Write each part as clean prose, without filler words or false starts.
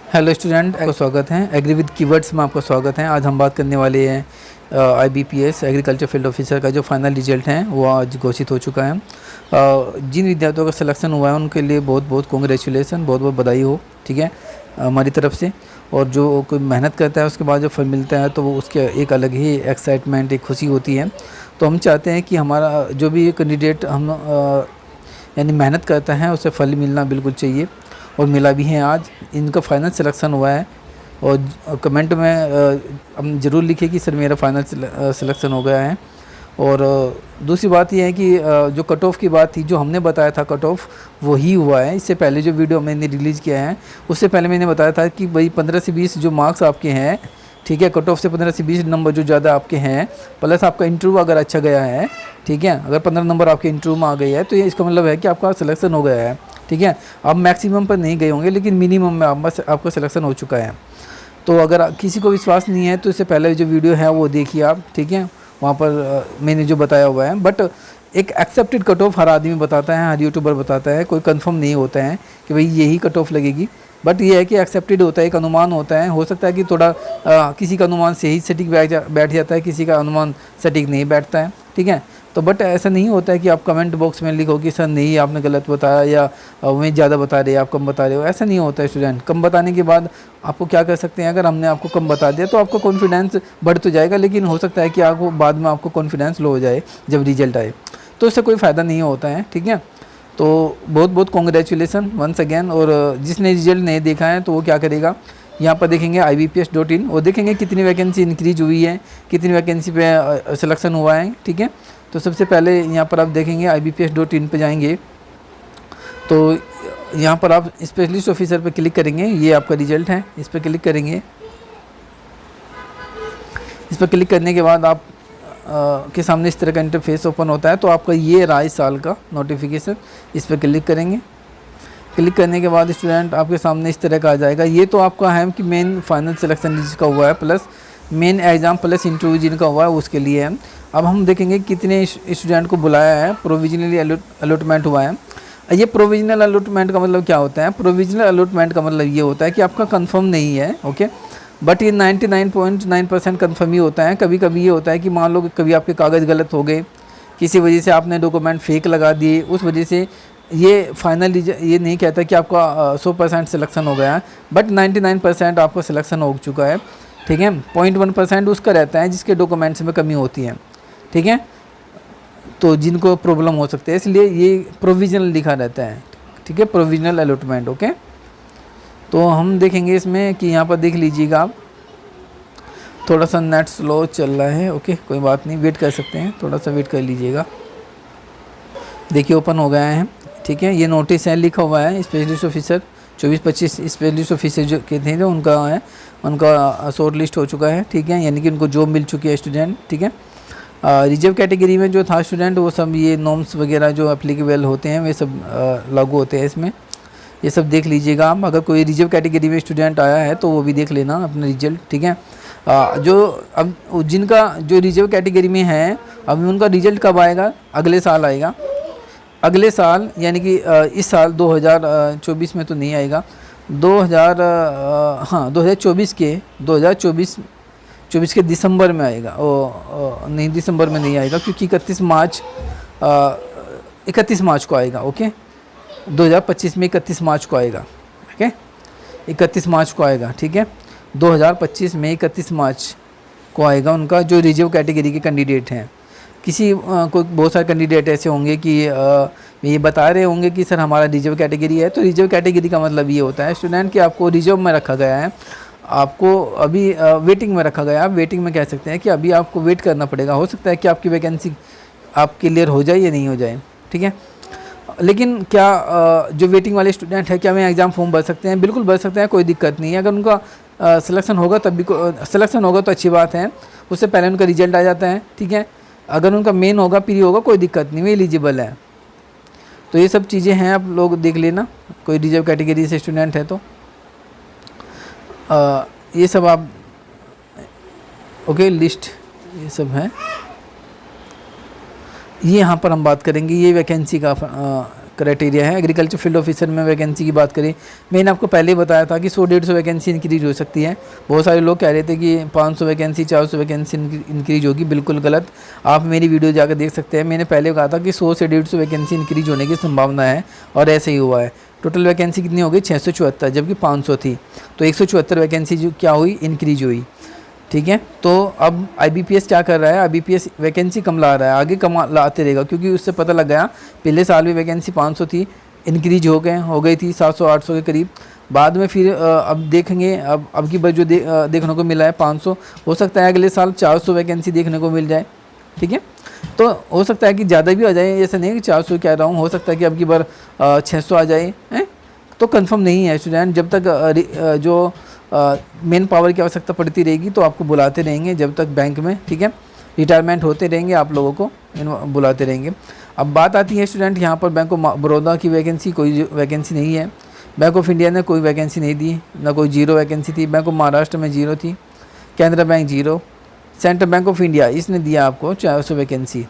Hello student, आपका स्वागत है। एग्री विद कीवर्ड्स में आपका स्वागत है। आज हम बात करने वाले हैं IBPS एग्रीकल्चर फील्ड ऑफिसर का जो फाइनल रिजल्ट है वो आज घोषित हो चुका है। जिन विद्यार्थियों का सिलेक्शन हुआ है उनके लिए बहुत बहुत कॉन्ग्रेचुलेसन, बहुत बहुत बधाई हो, ठीक है, हमारी तरफ से। और जो कोई मेहनत करता है उसके बाद जो फल मिलता है तो वो उसके एक अलग ही एक्साइटमेंट, एक खुशी होती है। तो हम चाहते हैं कि हमारा जो भी कैंडिडेट हम यानी मेहनत करता है उसे फल मिलना बिल्कुल चाहिए, और मिला भी है। आज इनका फाइनल सिलेक्शन हुआ है, और कमेंट में हम ज़रूर लिखें कि सर मेरा फाइनल सिलेक्शन हो गया है। और दूसरी बात यह है कि जो कट ऑफ की बात थी, जो हमने बताया था कट ऑफ, वही हुआ है। इससे पहले जो वीडियो मैंने रिलीज़ किया है उससे पहले मैंने बताया था कि भाई 15 से 20 जो मार्क्स आपके हैं, ठीक है, कट ऑफ से 15 से 20 नंबर जो ज़्यादा आपके हैं, प्लस आपका इंटरव्यू अगर अच्छा गया है, ठीक है, अगर 15 नंबर आपके इंटरव्यू में आ गई है तो ये इसका मतलब है कि आपका सिलेक्शन हो गया है, ठीक है। आप मैक्सिमम पर नहीं गए होंगे लेकिन मिनिमम में आपका सिलेक्शन हो चुका है। तो अगर किसी को विश्वास नहीं है तो इससे पहले जो वीडियो है वो देखिए आप, ठीक है, वहाँ पर मैंने जो बताया हुआ है। बट एक एक्सेप्टेड कट ऑफ हर आदमी बताता है, हर यूट्यूबर बताता है, कोई कंफर्म नहीं होता है कि भाई यही कट ऑफ लगेगी। बट ये है कि एक्सेप्टेड होता है, एक अनुमान होता है। हो सकता है कि थोड़ा किसी का अनुमान सही सटीक बैठ जाता है, किसी का अनुमान सटीक नहीं बैठता है, ठीक है। तो बट ऐसा नहीं होता है कि आप कमेंट बॉक्स में लिखो कि सर नहीं आपने गलत बताया, या वहीं ज़्यादा बता रहे, आप कम बता रहे हो। ऐसा नहीं होता है स्टूडेंट। कम बताने के बाद आपको क्या कर सकते हैं, अगर हमने आपको कम बता दिया तो आपका कॉन्फिडेंस बढ़ तो जाएगा, लेकिन हो सकता है कि आपको बाद में आपको कॉन्फिडेंस लो हो जाए जब रिजल्ट आए, तो इससे कोई फ़ायदा नहीं होता है, ठीक है। तो बहुत बहुत कॉन्ग्रेचुलेसन वंस अगेन। और जिसने रिजल्ट नहीं देखा है तो वो क्या करेगा, यहाँ पर देखेंगे IBPS.in और देखेंगे कितनी वैकेंसी इंक्रीज हुई है, कितनी वैकेंसी पे सिलेक्शन हुआ है, ठीक है। तो सबसे पहले यहाँ पर आप देखेंगे IBPS.in पे जाएंगे, तो यहाँ पर आप स्पेशलिस्ट ऑफिसर पे क्लिक करेंगे। ये आपका रिजल्ट है, इस पर क्लिक करेंगे। इस पर क्लिक करने के बाद आप के सामने इस तरह का इंटरफेस ओपन होता है। तो आपका ये रहा इस साल का नोटिफिकेशन, इस पर क्लिक करेंगे। क्लिक करने के बाद स्टूडेंट आपके सामने इस तरह का आ जाएगा। ये तो आपका है कि मेन फाइनल सिलेक्शन जिसका हुआ है, plus main exam plus interview जिनका हुआ है उसके लिए है। अब हम देखेंगे कितने स्टूडेंट को बुलाया है, प्रोविजनली अलॉटमेंट हुआ है। ये प्रोविजनल अलॉटमेंट का मतलब क्या होता है? प्रोविजनल अलॉटमेंट का मतलब ये होता है कि आपका कंफर्म नहीं है, ओके, बट ये 99.9% कंफर्म ही होता है। कभी कभी ये होता है कि मान लो कि कभी आपके कागज़ गलत हो गए, किसी वजह से आपने डॉक्यूमेंट फेक लगा दिए, उस वजह से ये फाइनल ये नहीं कहता कि आपका 100% सिलेक्शन हो गया है, बट 99% आपका सिलेक्शन हो चुका है, ठीक है। 0.1% उसका रहता है जिसके डॉक्यूमेंट्स में कमी होती है, ठीक है, तो जिनको प्रॉब्लम हो सकते हैं, इसलिए ये प्रोविजनल लिखा रहता है, ठीक है, प्रोविजनल अलॉटमेंट, ओके। तो हम देखेंगे इसमें कि यहाँ पर देख लीजिएगा आप, थोड़ा सा नेट स्लो चल रहा है, ओके, कोई बात नहीं, वेट कर सकते हैं, थोड़ा सा वेट कर लीजिएगा। देखिए ओपन हो गया है, ठीक है। ये नोटिस है, लिखा हुआ है स्पेशलिस्ट ऑफिसर 24-25 स्पेशलिस्ट ऑफिसर जो के थे जो उनका है, उनका शॉर्ट लिस्ट हो चुका है, ठीक है, यानी कि उनको जॉब मिल चुकी है स्टूडेंट, ठीक है। रिजर्व कैटेगरी में जो था स्टूडेंट वो सब ये नॉर्म्स वगैरह जो एप्लीकेबल होते हैं वे सब लागू होते हैं इसमें, ये सब देख लीजिएगा आप। अगर कोई रिजर्व कैटेगरी में स्टूडेंट आया है तो वो भी देख लेना अपना रिजल्ट, ठीक है। जो अब जिनका जो रिजर्व कैटेगरी में है अब उनका रिजल्ट कब आएगा? अगले साल आएगा, अगले साल, यानी कि इस साल 2024 में तो नहीं आएगा, 2024 के दिसंबर में आएगा। नहीं, दिसंबर में नहीं आएगा क्योंकि 31 मार्च को आएगा, ओके। 2025 में 31 मार्च को आएगा, ओके, 31 मार्च को आएगा, ठीक है। 2025 में 31 मार्च को आएगा उनका जो रिजर्व कैटेगरी के कैंडिडेट हैं। किसी कोई बहुत सारे कैंडिडेट ऐसे होंगे कि ये बता रहे होंगे कि सर हमारा रिजर्व कैटेगरी है। तो रिजर्व कैटेगरी का मतलब ये होता है स्टूडेंट कि आपको रिजर्व में रखा गया है, आपको अभी वेटिंग में रखा गया है। आप वेटिंग में कह सकते हैं कि अभी आपको वेट करना पड़ेगा, हो सकता है कि आपकी वैकेंसी आप क्लियर हो जाए या नहीं हो जाए, ठीक है। लेकिन क्या जो वेटिंग वाले स्टूडेंट है क्या वे एग्ज़ाम फॉर्म भर सकते हैं? बिल्कुल भर सकते हैं, कोई दिक्कत नहीं है। अगर उनका सिलेक्शन होगा तब भी सिलेक्शन होगा तो अच्छी बात है, उससे पहले उनका रिजल्ट आ जाता है, ठीक है। अगर उनका मेन होगा, प्री होगा, कोई दिक्कत नहीं, वे एलिजिबल है। तो ये सब चीज़ें हैं, आप लोग देख लेना, कोई रिजर्व कैटेगरी से स्टूडेंट है तो ये सब आप, ओके, लिस्ट ये सब है। ये यहाँ पर हम बात करेंगे ये वैकेंसी का क्राइटेरिया है। एग्रीकल्चर फील्ड ऑफिसर में वैकेंसी की बात करें, मैंने आपको पहले ही बताया था कि 100-150 वैकेंसी इंक्रीज हो सकती है। बहुत सारे लोग कह रहे थे कि 500 वैकेंसी 400 वैकेंसी इंक्रीज होगी, बिल्कुल गलत। आप मेरी वीडियो जाकर देख सकते हैं, मैंने पहले कहा था कि 100 से 150 वैकेंसी इंक्रीज होने की संभावना है और ऐसे ही हुआ है। टोटल वैकेंसी कितनी हो गई 674, जबकि 500 थी, तो 174 वैकेंसी जो क्या हुई इंक्रीज हुई। ठीक है, तो अब IBPS क्या कर रहा है, IBPS वैकेंसी कम ला रहा है, आगे कम लाते रहेगा, क्योंकि उससे पता लग गया पिछले साल भी वैकेंसी 500 थी, इंक्रीज हो गई थी 700-800 के करीब। बाद में फिर अब देखेंगे, अब की बार जो देखने को मिला है 500, हो सकता है अगले साल 400 वैकेंसी देखने को मिल जाए। ठीक है, तो हो सकता है कि ज़्यादा भी आ जाए, ऐसा नहीं है कि 400 कह रहा हूँ, हो सकता है कि अब की बार 600 आ जाए हैं, तो कंफर्म नहीं है स्टूडेंट। जब तक जो मेन पावर की आवश्यकता पड़ती रहेगी तो आपको बुलाते रहेंगे, जब तक बैंक में, ठीक है, रिटायरमेंट होते रहेंगे आप लोगों को बुलाते रहेंगे। अब बात आती है स्टूडेंट यहाँ पर बैंक ऑफ बड़ौदा की वैकेंसी, कोई वैकेंसी नहीं है। बैंक ऑफ इंडिया ने कोई वैकेंसी नहीं दी, ना कोई 0 वैकेंसी थी। बैंक ऑफ महाराष्ट्र में 0 थी, Canara bank 0, central bank of India इसने दिया आपको 400 वैकेंसी।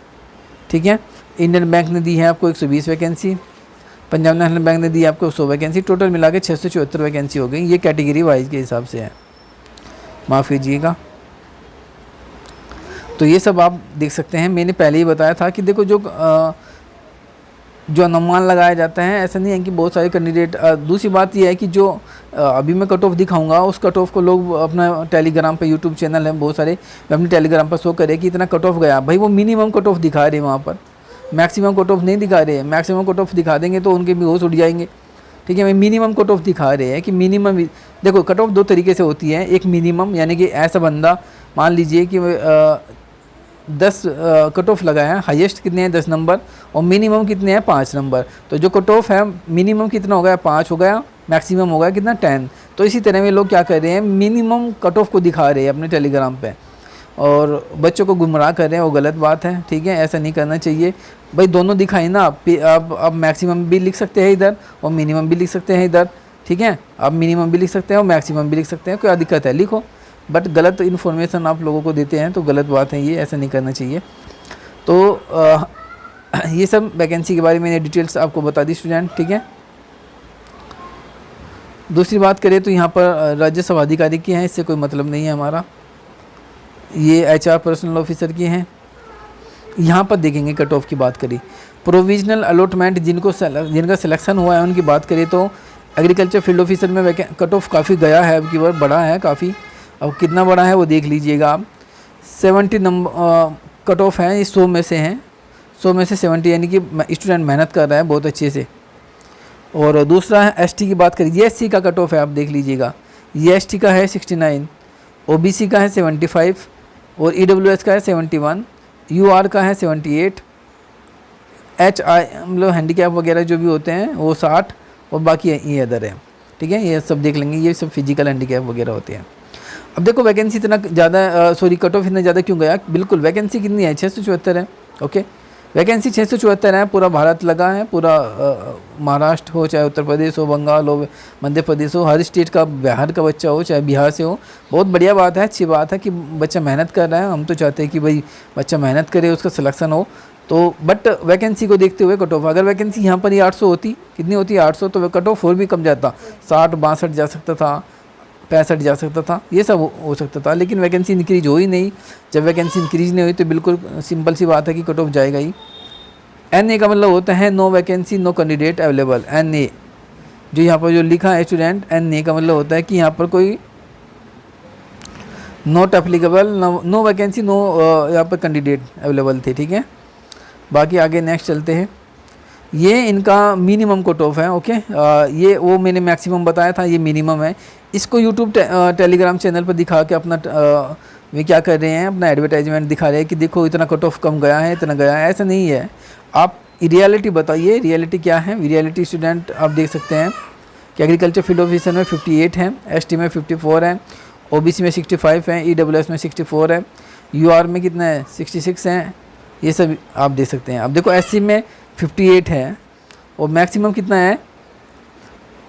ठीक है, इंडियन बैंक ने दी है आपको 120 वैकेंसी, पंजाब नेशनल बैंक ने दी आपको 100 वैकेंसी, टोटल मिला के 674 वैकेंसी हो गई। ये कैटेगरी वाइज के हिसाब से है, माफ़ कीजिएगा। तो ये सब आप देख सकते हैं, मैंने पहले ही बताया था कि देखो जो अनुमान लगाया जाता है, ऐसा नहीं है कि बहुत सारे कैंडिडेट। दूसरी बात ये है कि जो अभी मैं कट ऑफ दिखाऊंगा, उस कट ऑफ को लोग अपना टेलीग्राम पे, यूट्यूब चैनल है बहुत सारे, अपने टेलीग्राम पर शो करे कि इतना कट ऑफ गया। भाई वो मिनिमम कट ऑफ दिखा रहे हैं, वहाँ पर मैक्सिमम कट ऑफ नहीं दिखा रहे हैं। मैक्सिमम कट ऑफ दिखा देंगे तो उनके भी होश उड़ जाएंगे। ठीक है, मैं मिनिमम कट ऑफ दिखा रहे हैं कि मिनिमम। देखो कट ऑफ 2 तरीके से होती है, एक मिनिमम यानी कि ऐसा बंदा मान लीजिए कि 10 कट ऑफ लगाया है, हाईएस्ट कितने हैं 10 नंबर, और मिनिमम कितने हैं 5 नंबर। तो जो कट ऑफ है मिनिमम कितना हो गया 5 हो गया, मैक्सिमम हो गया कितना 10। तो इसी तरह में लोग क्या कर रहे हैं, मिनिमम कट ऑफ को दिखा रहे हैं अपने टेलीग्राम पे और बच्चों को गुमराह कर रहे हैं। वो गलत बात है, ठीक है, ऐसा नहीं करना चाहिए। भाई दोनों दिखाई ना, आप मैक्सिमम भी लिख सकते हैं इधर और मिनिमम भी लिख सकते हैं इधर। ठीक है, आप मिनिमम भी लिख सकते हैं और मैक्सिमम भी लिख सकते हैं, कोई दिक्कत है लिखो, बट गलत इन्फॉर्मेशन आप लोगों को देते हैं तो गलत बात है, ये ऐसा नहीं करना चाहिए। तो ये सब वैकेंसी के बारे में मैंने डिटेल्स आपको बता दी स्टूडेंट। ठीक है, दूसरी बात करें तो यहाँ पर राज्य सभा अधिकारी की हैं, इससे कोई मतलब नहीं है हमारा। ये HR पर्सनल ऑफिसर की हैं। यहाँ पर देखेंगे कट ऑफ की बात करी, प्रोविजनल अलॉटमेंट जिनका सिलेक्शन हुआ है उनकी बात करें तो एग्रीकल्चर फील्ड ऑफिसर में कट ऑफ काफ़ी गया है, अब की बार बड़ा है काफ़ी। अब कितना बड़ा है वो देख लीजिएगा आप, 70 नंबर कट ऑफ है, ये 100 में से हैं, 100 में से 70, यानी कि स्टूडेंट मेहनत कर रहा है बहुत अच्छे से। और दूसरा है ST की बात करें, ये SC का कट ऑफ है, आप देख लीजिएगा, ये ST का है 69, OBC का है 75 और EWS का है 71, UR का है 78, HI मतलब हैंडीकैप वगैरह जो भी होते हैं वो 60 और बाकी ये अदर है। ठीक है, ये सब देख लेंगे, ये सब फिजिकल हैंडीकैप वगैरह होते हैं। अब देखो वैकेंसी इतना ज़्यादा, सॉरी कट ऑफ इतना ज़्यादा क्यों गया, बिल्कुल वैकेंसी कितनी है 674 है। ओके, वैकेंसी 674 है, पूरा भारत लगा है, पूरा महाराष्ट्र हो चाहे उत्तर प्रदेश हो, बंगाल हो, मध्य प्रदेश हो, हर स्टेट का, बिहार का बच्चा हो चाहे बिहार से हो। बहुत बढ़िया बात है, अच्छी बात है कि बच्चा मेहनत कर रहा है। हम तो चाहते हैं कि भाई बच्चा मेहनत करे, उसका सिलेक्शन हो। तो बट वैकेंसी को देखते हुए कट ऑफ, अगर वैकेंसी यहाँ पर ही 800 होती, कितनी होती है 800, तो कट ऑफ और भी कम जाता, 60 62 जा सकता था, 65 जा सकता था, ये सब हो सकता था। लेकिन वैकेंसी इंक्रीज हो ही नहीं, जब वैकेंसी इंक्रीज नहीं हुई तो बिल्कुल सिंपल सी बात है कि कट ऑफ जाएगा ही। NA का मतलब होता है no vacancy no candidate available. NA जो यहाँ पर जो लिखा है स्टूडेंट, NA का मतलब होता है कि यहाँ पर कोई not applicable, no vacancy, no यहाँ पर कैंडिडेट अवेलेबल थे। ठीक है, बाकी आगे नेक्स्ट चलते हैं। ये इनका मिनिमम कट ऑफ है। ओके, ये वो मैंने मैक्सिमम बताया था, ये मिनिमम है। इसको यूट्यूब टेलीग्राम चैनल पर दिखा के अपना वे क्या कर रहे हैं, अपना एडवर्टाइजमेंट दिखा रहे हैं कि देखो इतना कट ऑफ कम गया है, इतना गया है। ऐसा नहीं है, आप रियलिटी बताइए, रियलिटी क्या है। रियलिटी स्टूडेंट आप देख सकते हैं कि एग्रीकल्चर फील्ड ऑफिसर में 58 हैं, ST में 54 हैं, OBC में 65 हैं, EWS में 64 है, UR में कितना है 66 हैं। ये सब आप देख सकते हैं। अब देखो SC में 58 है और मैक्सिमम कितना है,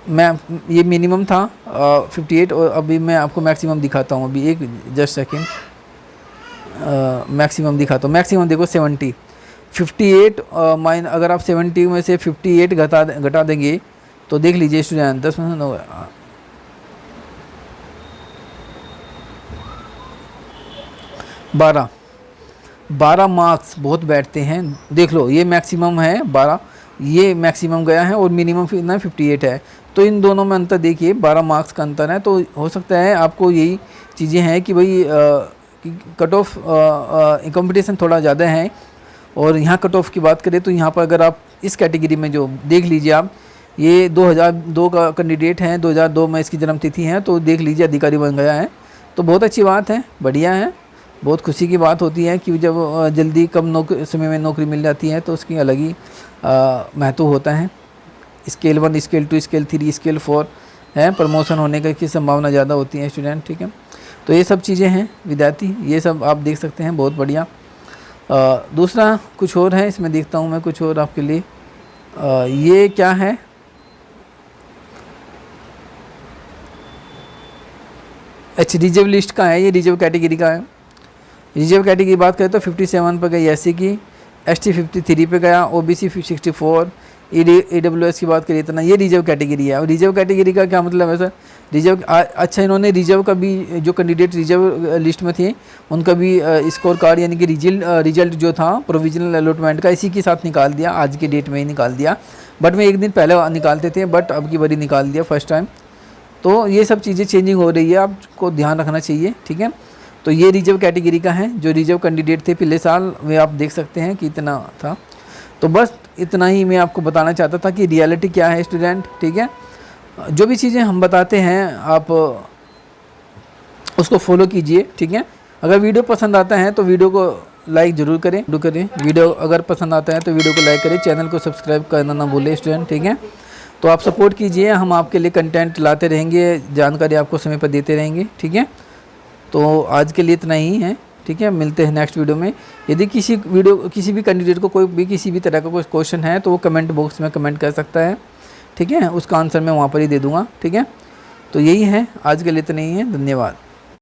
मैं ये मिनिमम था 58 और अभी मैं आपको मैक्सिमम दिखाता हूँ। अभी एक जस्ट सेकेंड, मैक्सिमम दिखाता हूँ। मैक्सिमम देखो 70, 58 माइन अगर आप 70 में से 58 घटा देंगे तो देख लीजिए स्टूडेंट 10% होगा 12 मार्क्स बहुत बैठते हैं। देख लो ये मैक्सिमम है 12, ये मैक्सिमम गया है और मिनिमम कितना 58 है। तो इन दोनों में अंतर देखिए 12 मार्क्स का अंतर है। तो हो सकता है आपको यही चीज़ें हैं कि भाई कट ऑफ कंपटीशन थोड़ा ज़्यादा है। और यहाँ कट ऑफ की बात करें तो यहाँ पर अगर आप इस कैटेगरी में जो देख लीजिए आप, ये 2002 का कैंडिडेट हैं, 2002 में इसकी जन्मतिथि है, तो देख लीजिए अधिकारी बन गया है। तो बहुत अच्छी बात है, बढ़िया है, बहुत खुशी की बात होती है कि जब जल्दी कम समय में नौकरी मिल जाती है तो उसकी अलग ही महत्व होता है। स्केल 1, स्केल 2, स्केल 3, स्केल 4 है, प्रमोशन होने की संभावना ज़्यादा होती है स्टूडेंट, ठीक है। तो ये सब चीज़ें हैं विद्यार्थी, ये सब आप देख सकते हैं, बहुत बढ़िया। दूसरा कुछ और है, इसमें देखता हूँ मैं कुछ और आपके लिए। ये क्या है, अच्छा रिजर्व लिस्ट का है, ये रिजर्व कैटेगरी का है। रिजर्व कैटेगरी की बात करें तो 57 पे गई एससी की, एसटी 53 पे गया, ओबीसी 64, ईडब्ल्यूएस की बात करिए इतना। ये रिजर्व कैटेगरी है। और रिजर्व कैटेगरी का क्या मतलब है सर, रिजर्व अच्छा इन्होंने रिजर्व का भी जो कैंडिडेट रिजर्व लिस्ट में थे उनका भी स्कोर कार्ड यानी कि रिजल्ट जो था प्रोविजनल अलॉटमेंट का इसी के साथ निकाल दिया, आज के डेट में ही निकाल दिया। बट मैं एक दिन पहले निकालते थे, बट अब की बारी निकाल दिया फर्स्ट टाइम। तो ये सब चीज़ें चेंजिंग हो रही है, आपको ध्यान रखना चाहिए, ठीक है। तो ये रिजर्व कैटेगरी का है, जो रिजर्व कैंडिडेट थे पिछले साल वे आप देख सकते हैं कि इतना था। तो बस इतना ही मैं आपको बताना चाहता था कि रियलिटी क्या है स्टूडेंट, ठीक है। जो भी चीज़ें हम बताते हैं आप उसको फॉलो कीजिए, ठीक है। अगर वीडियो पसंद आता है तो वीडियो को लाइक ज़रूर करें, वीडियो अगर पसंद आता है तो वीडियो को लाइक करें, चैनल को सब्सक्राइब करना ना भूलें स्टूडेंट, ठीक है। तो आप सपोर्ट कीजिए, हम आपके लिए कंटेंट लाते रहेंगे, जानकारी आपको समय पर देते रहेंगे, ठीक है। तो आज के लिए इतना ही है, ठीक है। मिलते हैं नेक्स्ट वीडियो में। यदि किसी भी कैंडिडेट को कोई भी किसी भी तरह का कोई क्वेश्चन है तो वो कमेंट बॉक्स में कमेंट कर सकता है, ठीक है। उसका आंसर मैं वहाँ पर ही दे दूँगा, ठीक है। तो यही है, आज के लिए इतना ही है, धन्यवाद।